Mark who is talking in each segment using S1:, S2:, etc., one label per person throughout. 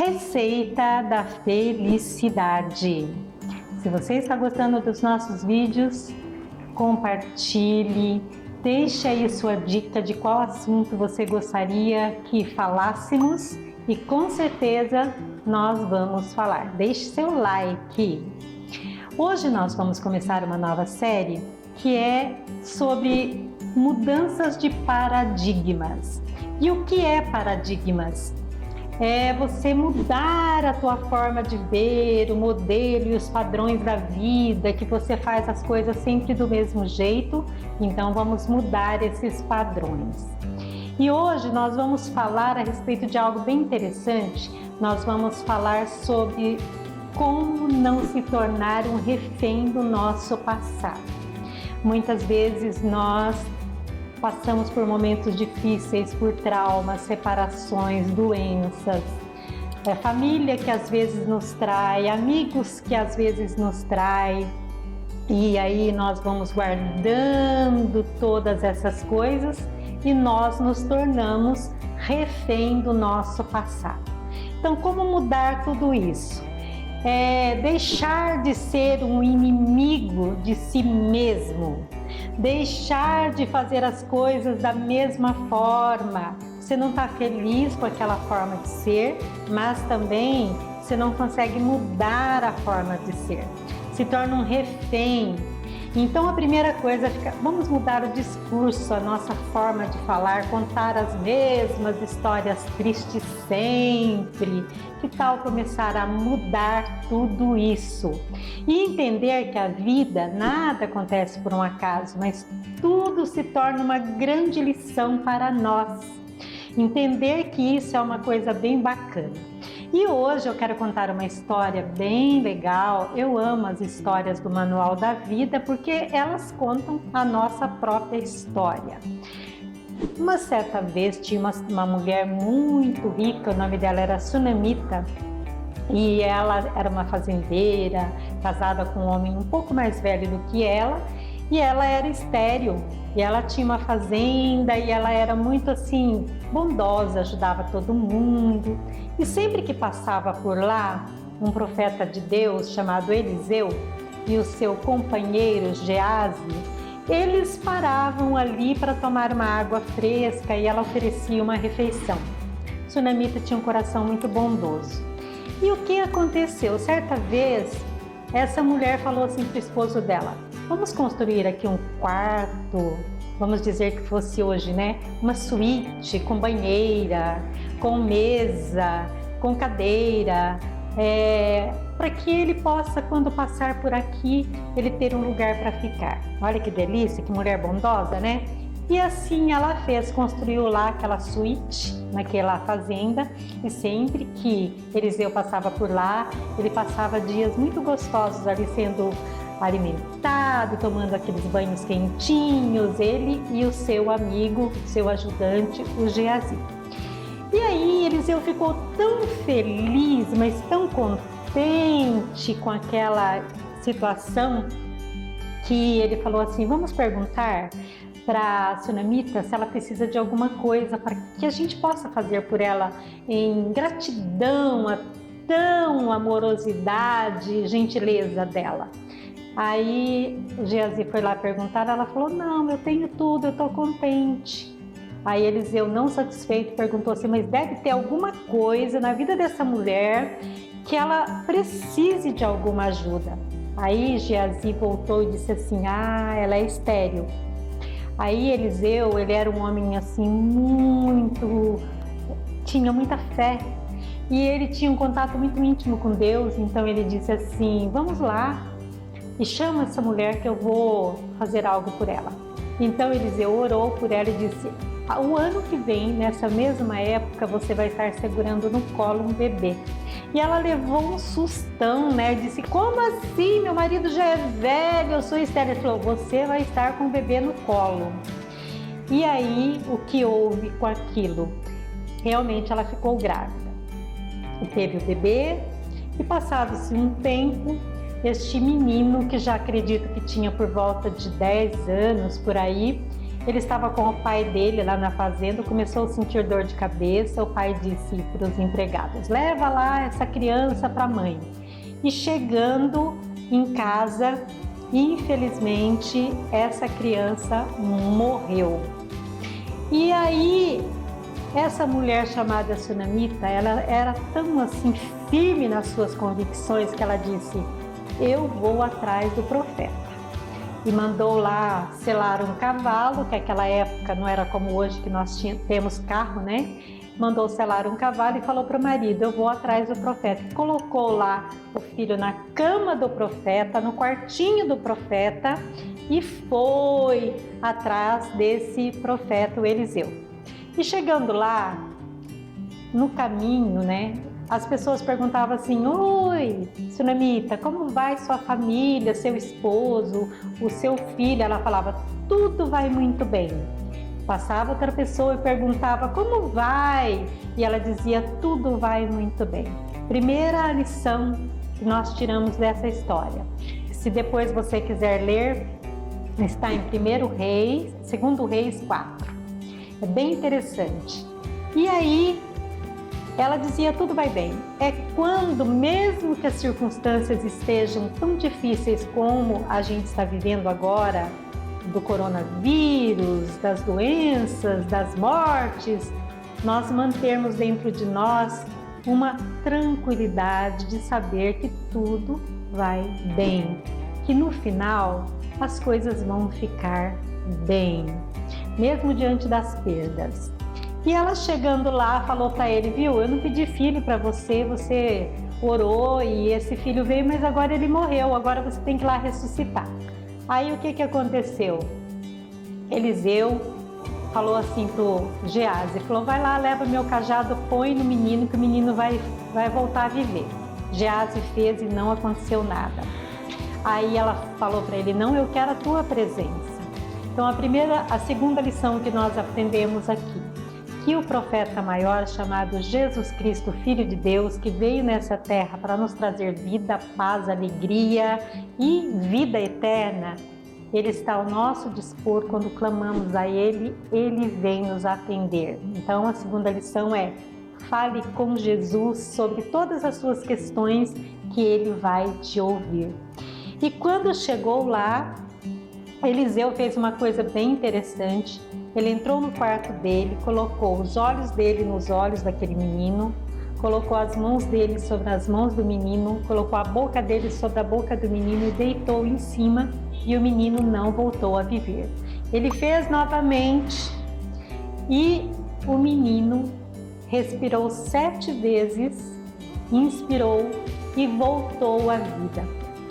S1: Receita da felicidade. Se você está gostando dos nossos vídeos, compartilhe, deixe aí sua dica de qual assunto você gostaria que falássemos e com certeza nós vamos falar. Deixe seu like. Hoje nós vamos começar uma nova série que é sobre mudanças de paradigmas. E o que é paradigmas? É você mudar a tua forma de ver, o modelo e os padrões da vida, que você faz as coisas sempre do mesmo jeito, então vamos mudar esses padrões. E hoje nós vamos falar a respeito de algo bem interessante, nós vamos falar sobre como não se tornar um refém do nosso passado. Muitas vezes nós passamos por momentos difíceis, por traumas, separações, doenças, família que às vezes nos trai, amigos que às vezes nos trai, e aí nós vamos guardando todas essas coisas e nós nos tornamos refém do nosso passado. Então, como mudar tudo isso? Deixar de ser um inimigo de si mesmo, deixar de fazer as coisas da mesma forma. Você não está feliz com aquela forma de ser, mas também você não consegue mudar a forma de ser. Se torna um refém. Então a primeira coisa é vamos mudar o discurso, a nossa forma de falar, contar as mesmas histórias tristes sempre. Que tal começar a mudar tudo isso? E entender que a vida, nada acontece por um acaso, mas tudo se torna uma grande lição para nós. Entender que isso é uma coisa bem bacana. E hoje eu quero contar uma história bem legal. Eu amo as histórias do Manual da Vida porque elas contam a nossa própria história. Uma certa vez tinha uma mulher muito rica, o nome dela era Sunamita, e ela era uma fazendeira, casada com um homem um pouco mais velho do que ela, e ela era estéril, e ela tinha uma fazenda, e ela era muito assim, bondosa, ajudava todo mundo, e sempre que passava por lá, um profeta de Deus chamado Eliseu e o seu companheiro Geazi, eles paravam ali para tomar uma água fresca e ela oferecia uma refeição. Sunamita tinha um coração muito bondoso. E o que aconteceu? Certa vez, essa mulher falou assim para o esposo dela: vamos construir aqui um quarto, vamos dizer que fosse hoje, né? Uma suíte com banheira, com mesa, com cadeira, para que ele possa, quando passar por aqui, ele ter um lugar para ficar. Olha que delícia, que mulher bondosa, né? E assim ela fez, construiu lá aquela suíte, naquela fazenda, e sempre que Eliseu passava por lá, ele passava dias muito gostosos ali sendo alimentado, tomando aqueles banhos quentinhos, ele e o seu amigo, seu ajudante, o Geazi. E aí Eliseu ficou tão feliz, mas tão contente com aquela situação, que ele falou assim: vamos perguntar para a Sunamita se ela precisa de alguma coisa para que a gente possa fazer por ela em gratidão a tão amorosidade, gentileza dela. Aí o Geazi foi lá perguntar, ela falou: não, eu tenho tudo, eu estou contente. Aí Eliseu, não satisfeito, perguntou assim: mas deve ter alguma coisa na vida dessa mulher que ela precise de alguma ajuda. Aí Geazi voltou e disse assim: ela é estéril. Aí Eliseu, ele era um homem assim tinha muita fé e ele tinha um contato muito íntimo com Deus, então ele disse assim: vamos lá e chama essa mulher que eu vou fazer algo por ela. Então Eliseu orou por ela e disse: o ano que vem, nessa mesma época, você vai estar segurando no colo um bebê. E ela levou um sustão, né? Disse: como assim? Meu marido já é velho, eu sou estéril. Ele falou: você vai estar com o bebê no colo. E aí, o que houve com aquilo? Realmente ela ficou grávida. E teve o bebê, e passado-se um tempo, este menino, que já acredito que tinha por volta de 10 anos, por aí, Ele estava com o pai dele lá na fazenda, começou a sentir dor de cabeça. O pai disse para os empregados: leva lá essa criança para a mãe. E chegando em casa, infelizmente, essa criança morreu. E aí, essa mulher chamada Sunamita, ela era tão assim firme nas suas convicções que ela disse: eu vou atrás do profeta. E mandou lá selar um cavalo, que naquela época não era como hoje que nós temos carro, né? Mandou selar um cavalo e falou para o marido: eu vou atrás do profeta. Colocou lá o filho na cama do profeta, no quartinho do profeta, e foi atrás desse profeta, o Eliseu. E chegando lá, no caminho, né, as pessoas perguntavam assim: oi, Sunamita, como vai sua família, seu esposo, o seu filho? Ela falava: tudo vai muito bem. Passava outra pessoa e perguntava: como vai? E ela dizia: tudo vai muito bem. Primeira lição que nós tiramos dessa história. Se depois você quiser ler, está em 2 Reis 4. É bem interessante. E aí, ela dizia: tudo vai bem. É quando, mesmo que as circunstâncias estejam tão difíceis como a gente está vivendo agora, do coronavírus, das doenças, das mortes, nós mantermos dentro de nós uma tranquilidade de saber que tudo vai bem, que no final as coisas vão ficar bem, mesmo diante das perdas. E ela chegando lá falou para ele: viu, eu não pedi filho para você, você orou e esse filho veio, mas agora ele morreu, agora você tem que ir lá ressuscitar. Aí o que aconteceu? Eliseu falou assim pro Geazi, falou: vai lá, leva meu cajado, põe no menino, que o menino vai voltar a viver. Geazi fez e não aconteceu nada. Aí ela falou para ele: não, eu quero a tua presença. Então a segunda lição que nós aprendemos aqui, que o profeta maior chamado Jesus Cristo, Filho de Deus, que veio nessa terra para nos trazer vida, paz, alegria e vida eterna, ele está ao nosso dispor. Quando clamamos a Ele, Ele vem nos atender. Então a segunda lição é: fale com Jesus sobre todas as suas questões, que Ele vai te ouvir. E quando chegou lá, Eliseu fez uma coisa bem interessante. Ele entrou no quarto dele, colocou os olhos dele nos olhos daquele menino, colocou as mãos dele sobre as mãos do menino, colocou a boca dele sobre a boca do menino e deitou em cima, e o menino não voltou a viver. Ele fez novamente e o menino respirou 7 vezes, inspirou e voltou à vida.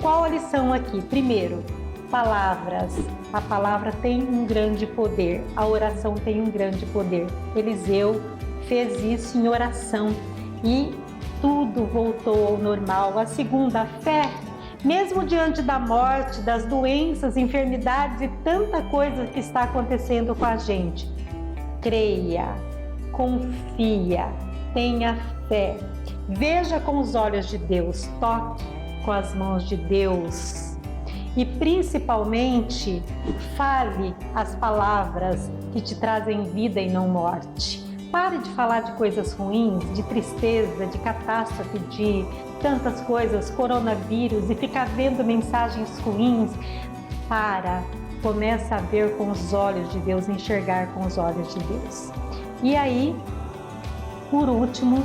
S1: Qual a lição aqui? Primeiro, palavras. A palavra tem um grande poder, a oração tem um grande poder. Eliseu fez isso em oração e tudo voltou ao normal. A segunda, a fé. Mesmo diante da morte, das doenças, enfermidades e tanta coisa que está acontecendo com a gente, creia, confia, tenha fé. Veja com os olhos de Deus, toque com as mãos de Deus. E principalmente, fale as palavras que te trazem vida e não morte. Pare de falar de coisas ruins, de tristeza, de catástrofe, de tantas coisas, coronavírus, e ficar vendo mensagens ruins. Começa a ver com os olhos de Deus, enxergar com os olhos de Deus. E aí, por último,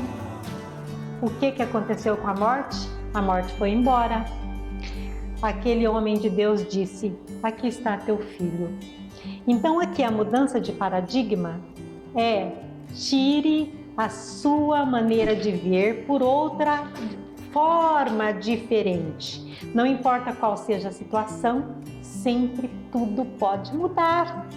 S1: o que aconteceu com a morte? A morte foi embora. Aquele homem de Deus disse: aqui está teu filho. Então aqui a mudança de paradigma é: tire a sua maneira de ver por outra forma diferente. Não importa qual seja a situação, sempre tudo pode mudar.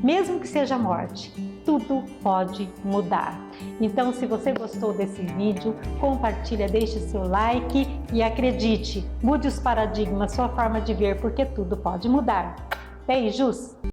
S1: Mesmo que seja morte, tudo pode mudar. Então, se você gostou desse vídeo, compartilha, deixe seu like e acredite, mude os paradigmas, sua forma de ver, porque tudo pode mudar. Beijos!